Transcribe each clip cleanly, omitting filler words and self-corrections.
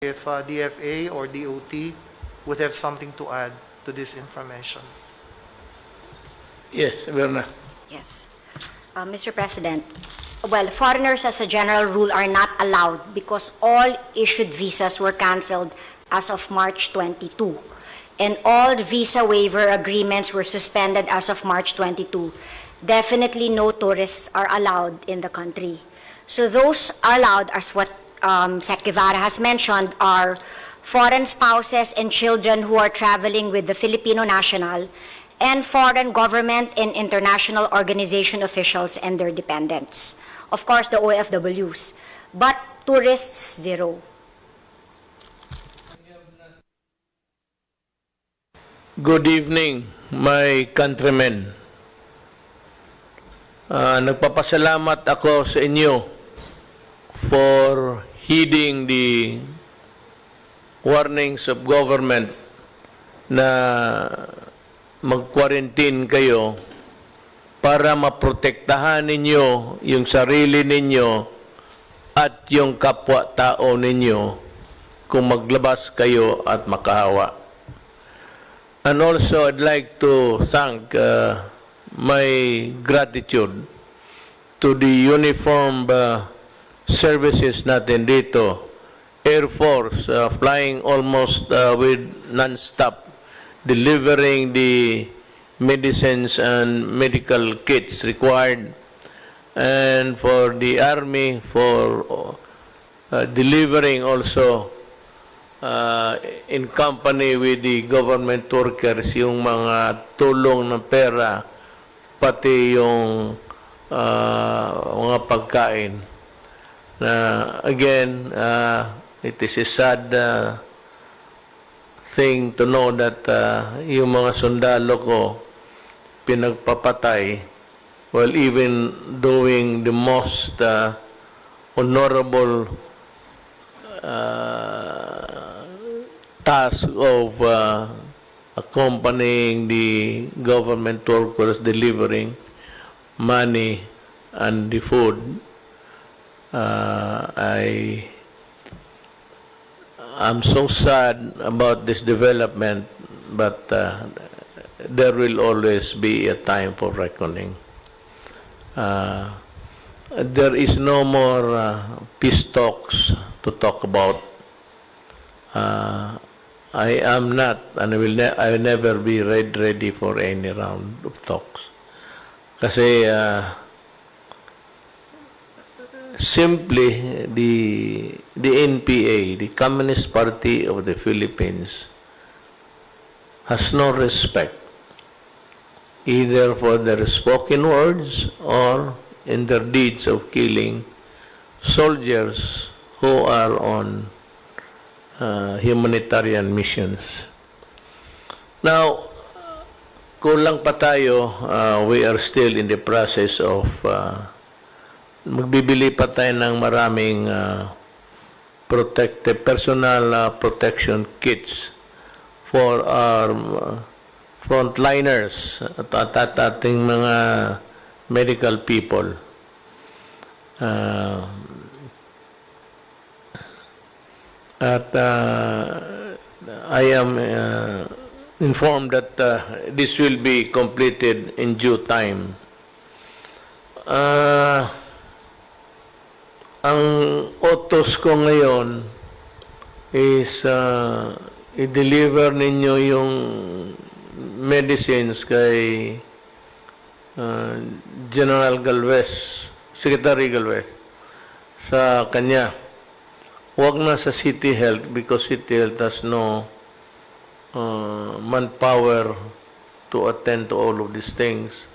if DFA or DOT would have something to add to this information. Yes, Verna. Yes. Mr. President, well, foreigners as a general rule are not allowed because all issued visas were canceled as of March 22. And all visa waiver agreements were suspended as of March 22. Definitely no tourists are allowed in the country. So those are allowed, as what Sec. Guevara has mentioned, are foreign spouses and children who are traveling with the Filipino national, and foreign government and international organization officials and their dependents. Of course, the OFWs. But tourists, zero. Good evening, my countrymen. Nagpapasalamat ako sa inyo for heeding the warnings of government na mag-quarantine kayo para maprotektahan ninyo yung sarili ninyo at yung kapwa-tao ninyo kung maglabas kayo at makahawa. And also, I'd like to thank my gratitude to the uniformed services natin dito. Air Force, flying almost with non-stop, delivering the medicines and medical kits required. And for the Army, for delivering also in company with the government workers yung mga tulong ng pera pati yung mga pagkain na again it is a sad thing to know that yung mga sundalo ko pinagpapatay while even doing the most honorable task of accompanying the government workers delivering money and the food. I'm so sad about this development, but there will always be a time for reckoning. There is no more peace talks to talk about. I am not, and I will never be ready for any round of talks. Kasi simply the NPA, the Communist Party of the Philippines, has no respect either for their spoken words or in their deeds of killing soldiers who are on humanitarian missions. Now, kulang pa tayo, we are still in the process of magbibili pa tayo ng maraming personal protection kits for our frontliners at ating mga medical people. I am informed that this will be completed in due time. Ang utos ko ngayon is i-deliver ninyo yung medicines kay General Galvez, Secretary Galvez, sa kanya. Huwag na sa City Health because City Health has no manpower to attend to all of these things.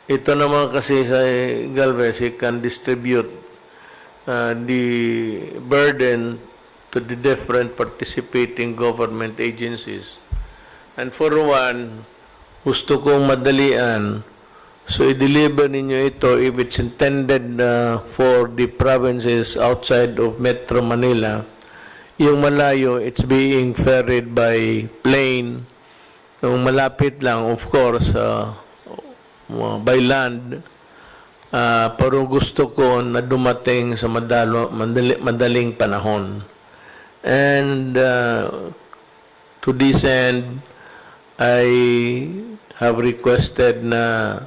Ito naman kasi sa Galvez, he can distribute the burden to the different participating government agencies. And for one, gusto kong madalian, so i-deliver ninyo ito if it's intended for the provinces outside of Metro Manila. Yung malayo, it's being ferried by plane. Yung malapit lang, of course, by land. Pero gusto ko na dumating sa madaling panahon. And to this end, I have requested na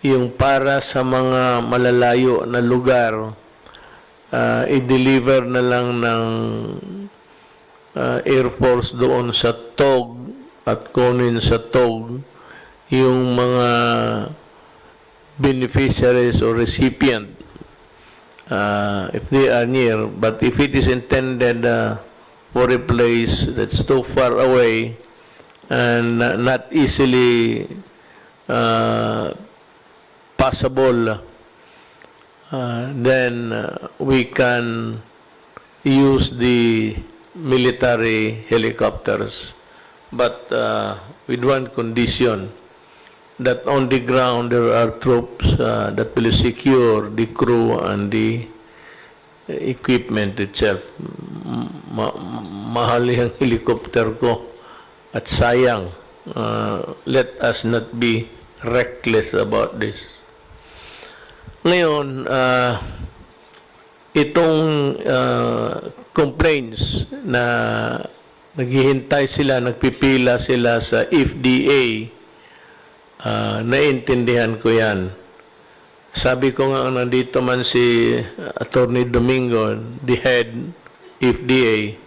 yung para sa mga malalayo na lugar, i-deliver na lang ng Air Force doon sa TOG at kunin sa TOG yung mga beneficiaries or recipient if they are near. But if it is intended for a place that's too far away and not easily possible, then we can use the military helicopters, but with one condition, that on the ground there are troops that will secure the crew and the equipment itself. Mahal yung helicopter ko at sayang. Let us not be reckless about this. Ngayon, itong complaints na naghihintay sila, nagpipila sila sa FDA, naiintindihan ko yan. Sabi ko nga, nandito man si Attorney Domingo, the head FDA,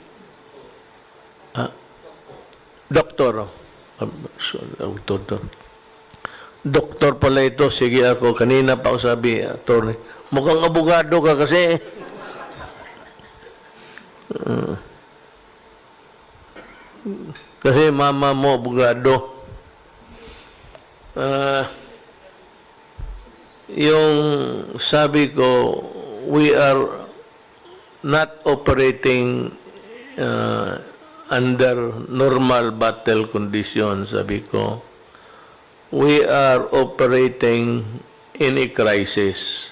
doktor, doktor pala ito, sige ako, kanina pa ako sabi, Attorney, mukhang abogado ka kasi. Kasi mama mo abogado. Yung sabi ko, we are not operating under normal battle conditions, sabi ko. We are operating in a crisis.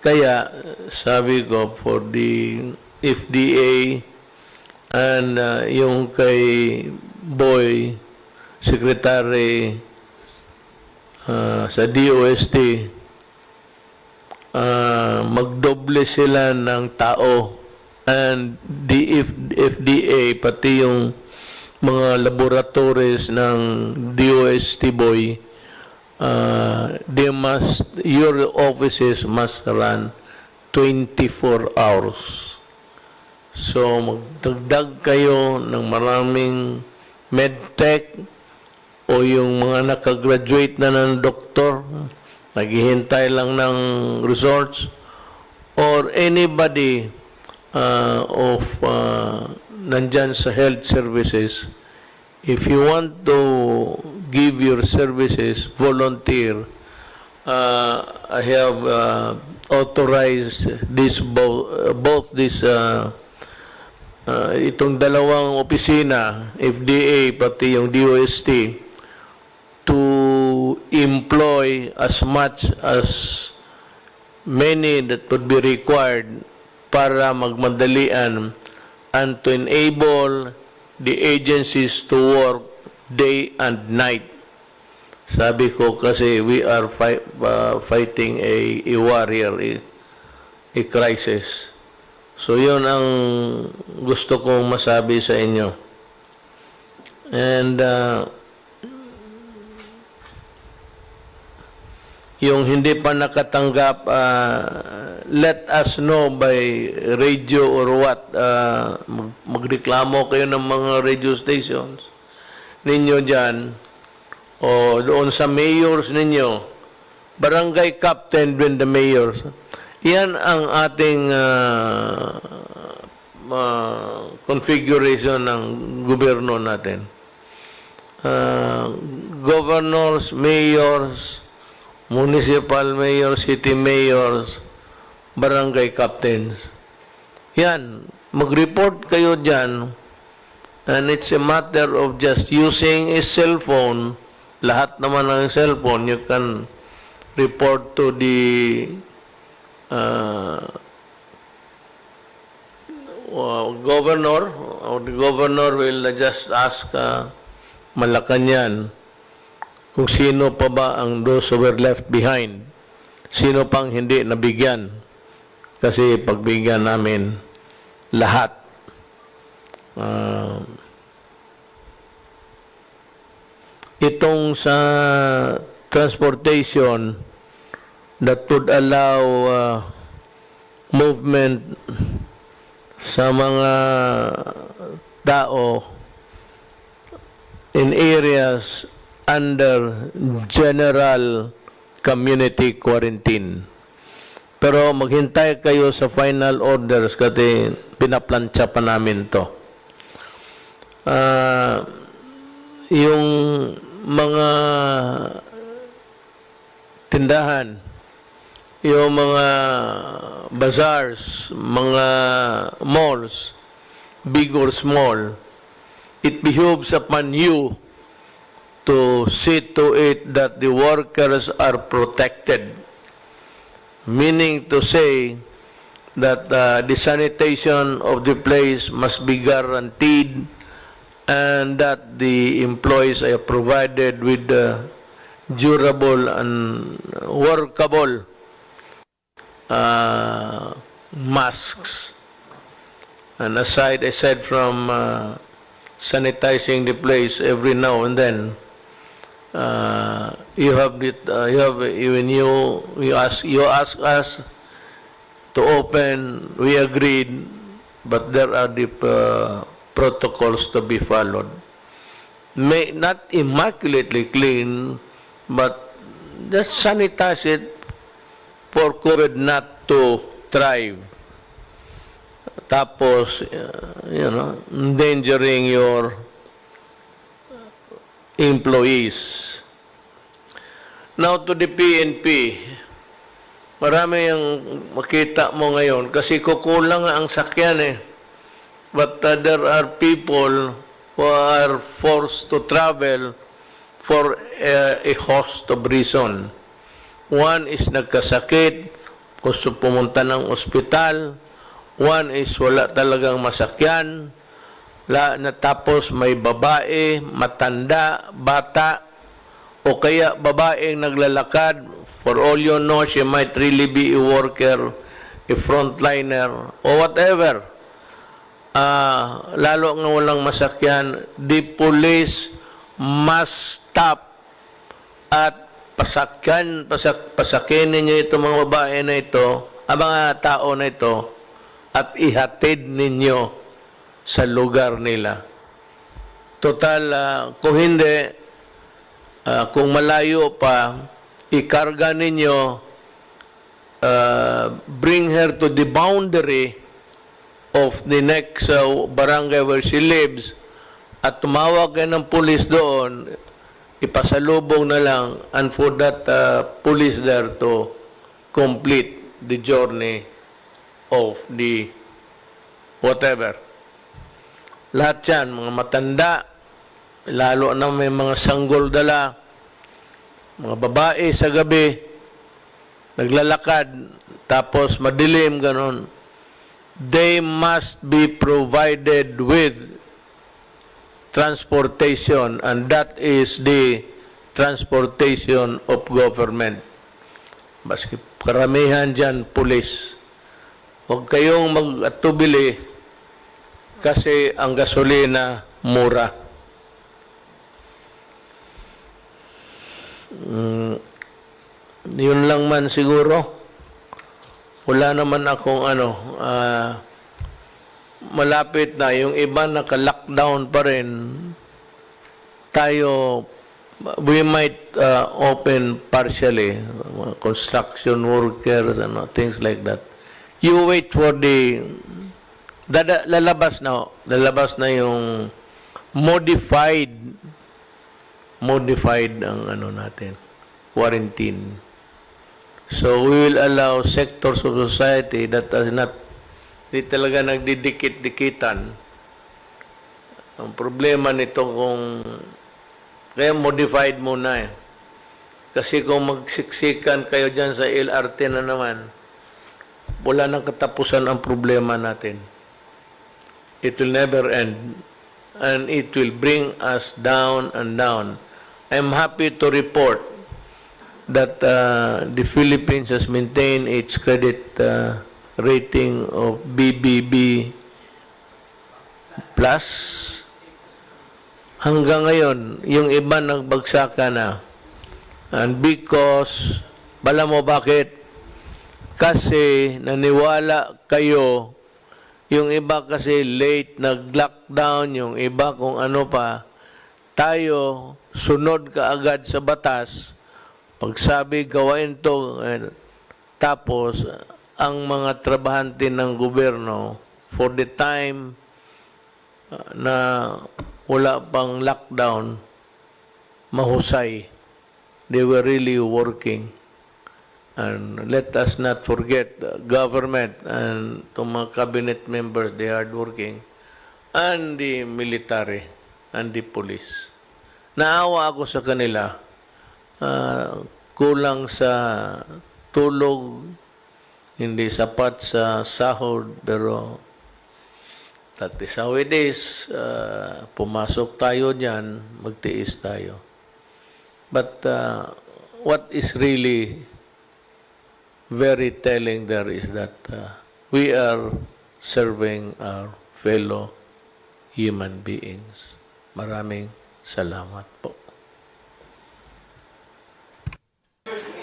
Kaya, sabi ko, for the FDA and yung kay Boy, Secretary sa DOST, magdoble sila ng tao, and the FDA, pati yung mga laboratories ng DOST Boy, your offices must run 24 hours. So, magdagdag kayo ng maraming medtech o yung mga nakagraduate na ng doktor, naghihintay lang ng results, or anybody nandyan sa health services, if you want to give your services, volunteer. I have authorized this both this itong dalawang opisina, FDA pati yung DOST, to employ as much as many that would be required para magmadalian and to enable the agencies to work day and night. Sabi ko kasi we are fighting a warrior, a crisis. So yun ang gusto kong masabi sa inyo. And yung hindi pa nakatanggap, let us know by radio or what. Magreklamo kayo ng mga radio stations ninyo dyan o doon sa mayors ninyo, barangay captain when the mayors. Yan ang ating configuration ng gobyerno natin. Governors, mayors, municipal mayors, city mayors, barangay captains. Yan, mag-report kayo dyan, and it's a matter of just using a cell phone. Lahat naman ng cellphone, you can report to the governor, or the governor will just ask Malacanang kung sino pa ba ang those who were left behind, sino pang hindi nabigyan, kasi pagbigyan namin lahat. Uh, itong sa transportation that would allow movement sa mga tao in areas under general community quarantine. Pero maghintay kayo sa final orders kasi pinaplansya pa namin to. Yung mga tindahan, yung mga bazaars, mga malls, big or small, it behooves upon you to see to it that the workers are protected. Meaning to say that the sanitation of the place must be guaranteed and that the employees are provided with durable and workable masks. And aside from sanitizing the place every now and then, you ask us to open, we agreed, but there are the protocols to be followed. May not immaculately clean, but just sanitize it for COVID not to thrive. Tapos, endangering your employees. Now to the PNP, marami yung makita mo ngayon kasi kukulang ang sakyan eh. But there are people who are forced to travel for a host of reason. One is nagkasakit, gusto pumunta ng ospital. One is wala talagang masakyan. Tapos may babae, matanda, bata, o kaya babaeng naglalakad. For all you know, she might really be a worker, a frontliner, or whatever. Lalo nga walang masakyan, the police must stop at pasakinin niyo itong mga babae na ito, ang mga tao na ito, at ihatid ninyo sa lugar nila. Total, kung hindi, kung malayo pa, ikarga ninyo, bring her to the boundary of the next barangay where she lives, at tumawag kayo ng police doon, ipasalubong na lang, and for that police there to complete the journey of the whatever. Lahat yan, mga matanda, lalo na may mga sanggol dala, mga babae sa gabi, naglalakad, tapos madilim, ganon. They must be provided with transportation, and that is the transportation of government. Baski karamihan dyan, pulis. Huwag kayong mag-atubili kasi ang gasolina mura. Yun lang man siguro. Wala naman akong malapit na. Yung iba naka-lockdown pa rin. Tayo, we might open partially. Construction workers and things like that. You wait for the lalabas na yung modified ang natin, quarantine. So we will allow sectors of society that are not, di talaga nagdidikit-dikitan. Ang problema nito kaya modified muna eh. Kasi kung magsiksikan kayo dyan sa LRT na naman, wala nang katapusan ang problema natin. It will never end. And it will bring us down and down. I'm happy to report that the Philippines has maintained its credit rating of BBB+. plus hanggang ngayon, yung iba nagbagsakan na. And because, bala mo bakit? Kasi naniwala kayo, yung iba kasi late nag-lockdown, yung iba kung ano pa, tayo sunod ka agad sa batas, pagsabi gawain to, tapos ang mga trabahante ng gobyerno, for the time na wala pang lockdown, mahusay. They were really working. And let us not forget the government and to mga cabinet members, they are working, and the military and the police. Naawa ako sa kanila. Kulang sa tulog, hindi sapat sa sahod, pero that is how it is. Pumasok tayo dyan, magtiis tayo. But what is really very telling there is that we are serving our fellow human beings. Maraming salamat po.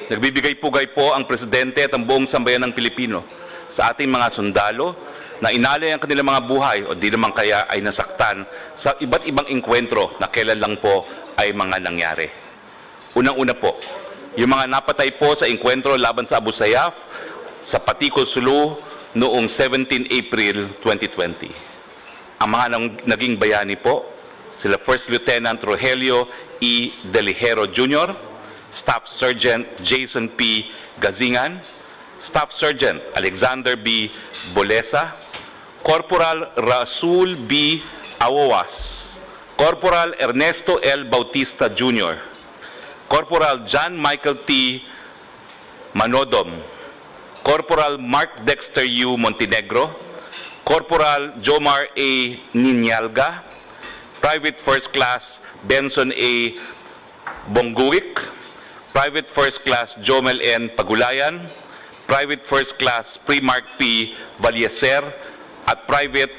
Nagbibigay-pugay po ang Presidente at ang buong sambayan ng Pilipino sa ating mga sundalo na inalay ang kanilang mga buhay o di naman kaya ay nasaktan sa iba't ibang engkwentro na kailan lang po ay mga nangyari. Unang-una po, yung mga napatay po sa engkwentro laban sa Abu Sayyaf sa Patiko, Sulu noong 17 April 2020. Ang mga naging bayani po, sila First Lieutenant Rogelio E. Delihero Jr., Staff Sergeant Jason P. Gazingan, Staff Sergeant Alexander B. Bolesa, Corporal Rasul B. Awowas, Corporal Ernesto L. Bautista Jr., Corporal John Michael T. Manodom, Corporal Mark Dexter U. Montenegro, Corporal Jomar A. Ninyalga, Private First Class Benson A. Bonguik, Private First Class Jomel N. Pagulayan, Private First Class Primark P. Valieser, at Private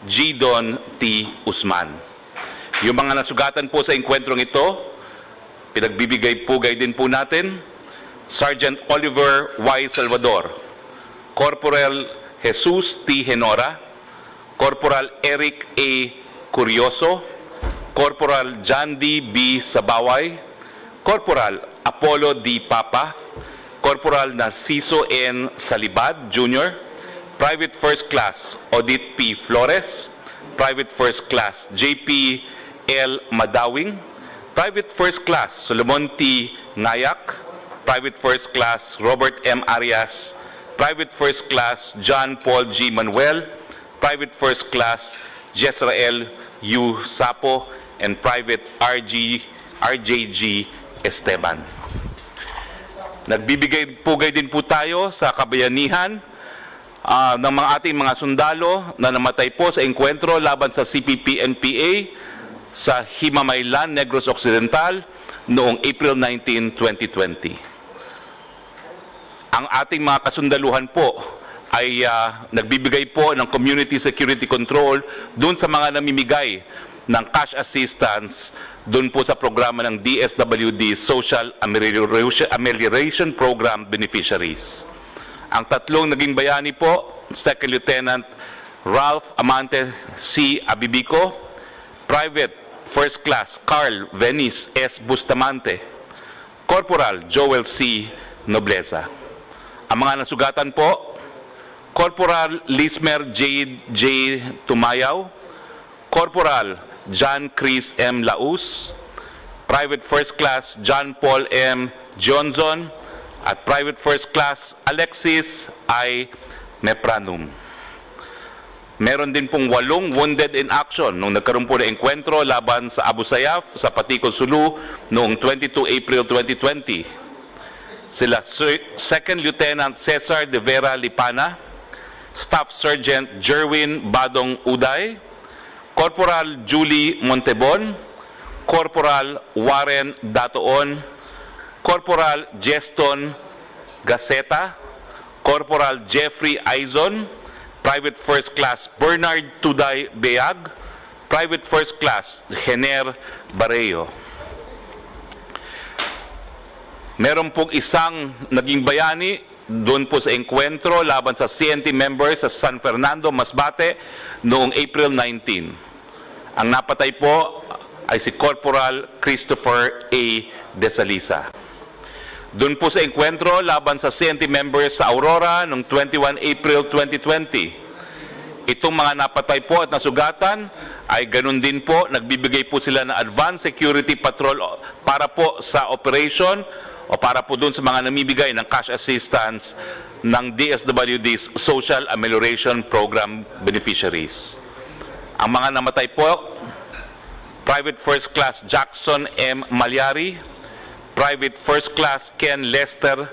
G. Don T. Usman. Yung mga nasugatan po sa engkwentrong ito, pinagbibigay-pugay din po natin, Sergeant Oliver Y. Salvador, Corporal Jesus T. Henora, Corporal Eric A. Curioso, Corporal John D. B. Sabaway, Corporal Apollo D. Papa, Corporal Narciso N. Salibad Jr., Private First Class Odit P. Flores, Private First Class J.P. L. Madawing, Private First Class Solomon T. Ngayak, Private First Class Robert M. Arias, Private First Class John Paul G. Manuel, Private First Class Jezrael U. Sapo, and Private RJG Esteban. Nagbibigay-pugay din po tayo sa kabayanihan ng mga ating mga sundalo na namatay po sa engkwentro laban sa CPP-NPA sa Himamaylan, Negros Occidental noong April 19, 2020. Ang ating mga kasundaluhan po ay nagbibigay po ng community security control doon sa mga namimigay ng cash assistance doon po sa programa ng DSWD Social Amelioration Program beneficiaries. Ang tatlong naging bayani po, Second Lieutenant Ralph Amante C. Abibico, Private First Class Carl Venice S. Bustamante, Corporal Joel C. Nobleza. Ang mga nasugatan po, Corporal Lismer J. Tumayaw, Corporal John Chris M. Laus, Private First Class John Paul M. Johnson, at Private First Class Alexis I. Mepranum. Meron din pong 8 wounded in action nung nagkaroon po ng engkwentro laban sa Abu Sayyaf sa Patiko, Sulu noong 22 April 2020. Sila Second Lieutenant Cesar de Vera Lipana, Staff Sergeant Jerwin Badong Uday, Corporal Julie Montebon, Corporal Warren Datoon, Corporal Jeston Gaceta, Corporal Jeffrey Aizon, Private First Class Bernard Tuday Beag, Private First Class Jener Barreyo. Meron pong isang naging bayani doon po sa engkwentro laban sa CNT members sa San Fernando, Masbate noong April 19. Ang napatay po ay si Corporal Christopher A. Desalisa. Doon po sa engkwentro laban sa CNT members sa Aurora noong 21 April 2020. Itong mga napatay po at nasugatan ay ganun din po, nagbibigay po sila ng advanced security patrol para po sa operation o para po doon sa mga namimigay ng cash assistance ng DSWD's Social Amelioration Program beneficiaries. Ang mga namatay po, Private First Class Jackson M. Malyari, Private First Class Ken Lester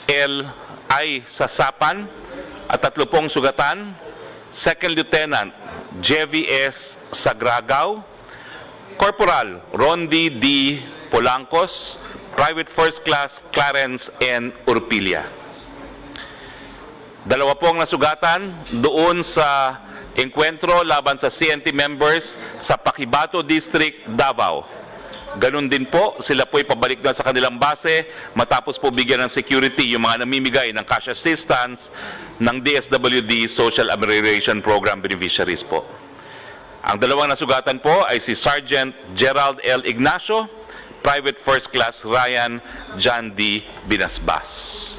L. I. Sasapan, at 30 pong sugatan, Second Lieutenant JVS Sagragaw, Corporal Rondi D. Polancos, Private First Class Clarence N. Urpilia. Dalawa pong nasugatan doon sa engkwentro laban sa CNT members sa Paquibato District, Davao. Ganun din po, sila po'y pabalik na sa kanilang base matapos po bigyan ng security yung mga namimigay ng cash assistance ng DSWD Social Amelioration Program beneficiaries po. Ang dalawang nasugatan po ay si Sergeant Gerald L. Ignacio, Private First Class Ryan John D. Binasbas.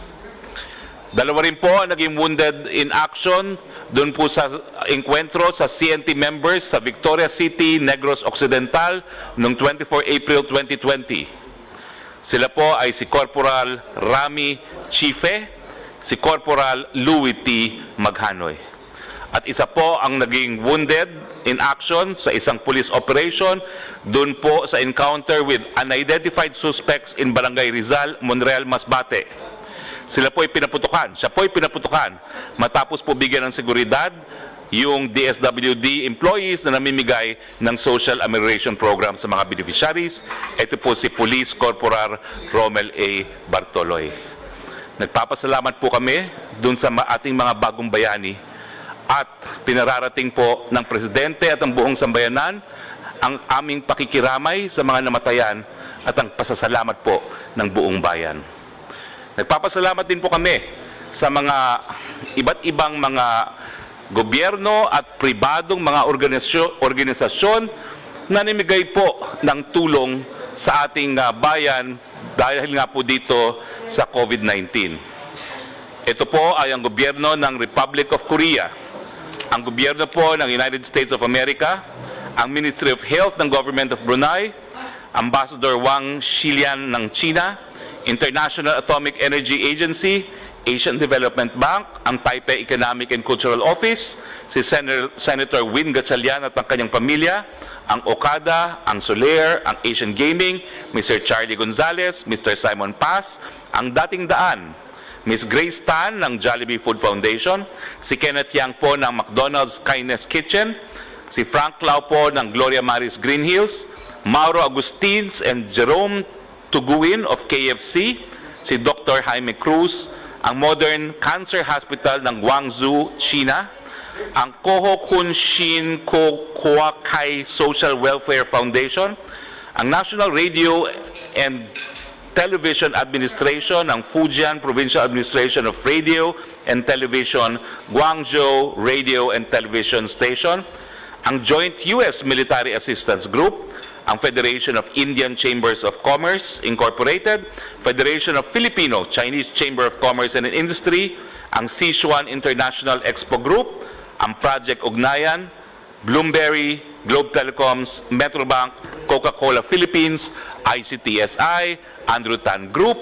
Dalawa rin po ang naging wounded in action doon po sa engkwentro sa CNT members sa Victoria City, Negros Occidental noong 24 April 2020. Sila po ay si Corporal Rami Chife, si Corporal Louis T. Maghanoy. At isa po ang naging wounded in action sa isang police operation doon po sa encounter with unidentified suspects in Barangay Rizal, Monreal, Masbate. Siya po'y pinaputukan matapos po bigyan ng seguridad yung DSWD employees na namimigay ng Social Amelioration Program sa mga beneficiaries. Ito po si Police Corporal Romel A. Bartoloy. Nagpapasalamat po kami doon sa ating mga bagong bayani at pinararating po ng Presidente at ang buong sambayanan ang aming pakikiramay sa mga namatayan at ang pasasalamat po ng buong bayan. Nagpapasalamat din po kami sa mga iba't ibang mga gobyerno at pribadong mga organisasyon na namimigay po ng tulong sa ating bayan dahil nga po dito sa COVID-19. Ito po ay ang gobyerno ng Republic of Korea, ang gobyerno po ng United States of America, ang Ministry of Health ng Government of Brunei, Ambassador Wang Xilian ng China, International Atomic Energy Agency, Asian Development Bank, ang Taipei Economic and Cultural Office, si Senator Win Gatchalian at ang kanyang pamilya, ang Okada, ang Soler, ang Asian Gaming, Mr. Charlie Gonzalez, Mr. Simon Paz, ang Dating Daan, Ms. Grace Tan ng Jollibee Food Foundation, si Kenneth Yang po ng McDonald's Kindness Kitchen, si Frank Lau po ng Gloria Maris Green Hills, Mauro Agustins and Jerome Tuguin of KFC, si Dr. Jaime Cruz, ang Modern Cancer Hospital ng Guangzhou, China, ang Koho Kunshin Kokuakai Social Welfare Foundation, ang National Radio and Television Administration ng Fujian Provincial Administration of Radio and Television, Guangzhou Radio and Television Station, ang Joint U.S. Military Assistance Group, ang Federation of Indian Chambers of Commerce Incorporated, Federation of Filipino-Chinese Chamber of Commerce and Industry, ang Sichuan International Expo Group, ang Project Ugnayan, Bloomberry, Globe Telecoms, Metrobank, Coca-Cola Philippines, ICTSI, Andrew Tan Group,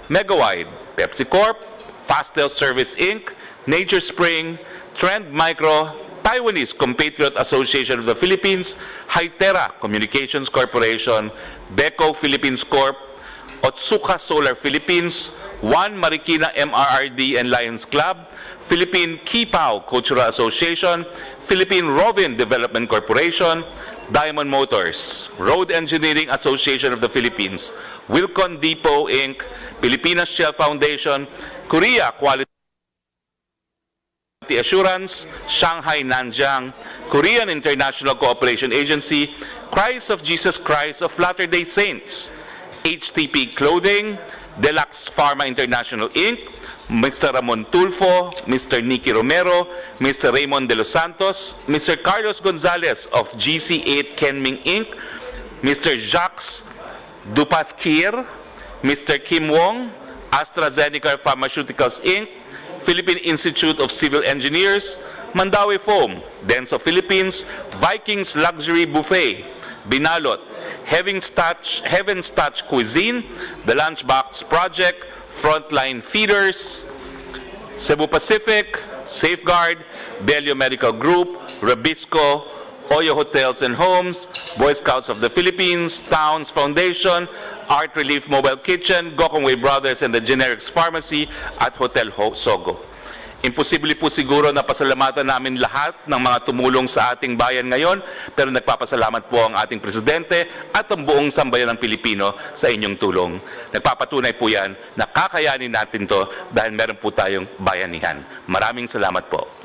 Megawide, Pepsi Corp, Fastel Service Inc., Nature Spring, Trend Micro, Taiwanese Compatriot Association of the Philippines, Hytera Communications Corporation, Beco Philippines Corp, Otsuka Solar Philippines, One Marikina MRRD and Lions Club, Philippine Kipao Cultural Association, Philippine Rovin Development Corporation, Diamond Motors, Road Engineering Association of the Philippines, Wilcon Depot Inc., Pilipinas Shell Foundation, Korea Quality Assurance, Shanghai Nanjiang, Korean International Cooperation Agency, Christ of Jesus Christ of Latter-day Saints, HTP Clothing, Deluxe Pharma International Inc., Mr. Ramon Tulfo, Mr. Nicky Romero, Mr. Raymond de los Santos, Mr. Carlos Gonzalez of GC8 Kenming Inc., Mr. Jacques Dupasquier, Mr. Kim Wong, AstraZeneca Pharmaceuticals Inc., Philippine Institute of Civil Engineers, Mandawi Foam, Denso Philippines, Vikings Luxury Buffet, Binalot, Heaven's Touch Cuisine, The Lunchbox Project, Frontline Feeders, Cebu Pacific, Safeguard, Belio Medical Group, Rabisco, Oyo Hotels and Homes, Boy Scouts of the Philippines, Towns Foundation, Art Relief Mobile Kitchen, Gokongwei Brothers and the Generics Pharmacy at Hotel Sogo. Imposible po siguro na pasalamatan namin lahat ng mga tumulong sa ating bayan ngayon, pero nagpapasalamat po ang ating Presidente at ang buong sambayan ng Pilipino sa inyong tulong. Nagpapatunay po yan na kakayanin natin to dahil meron po tayong bayanihan. Maraming salamat po.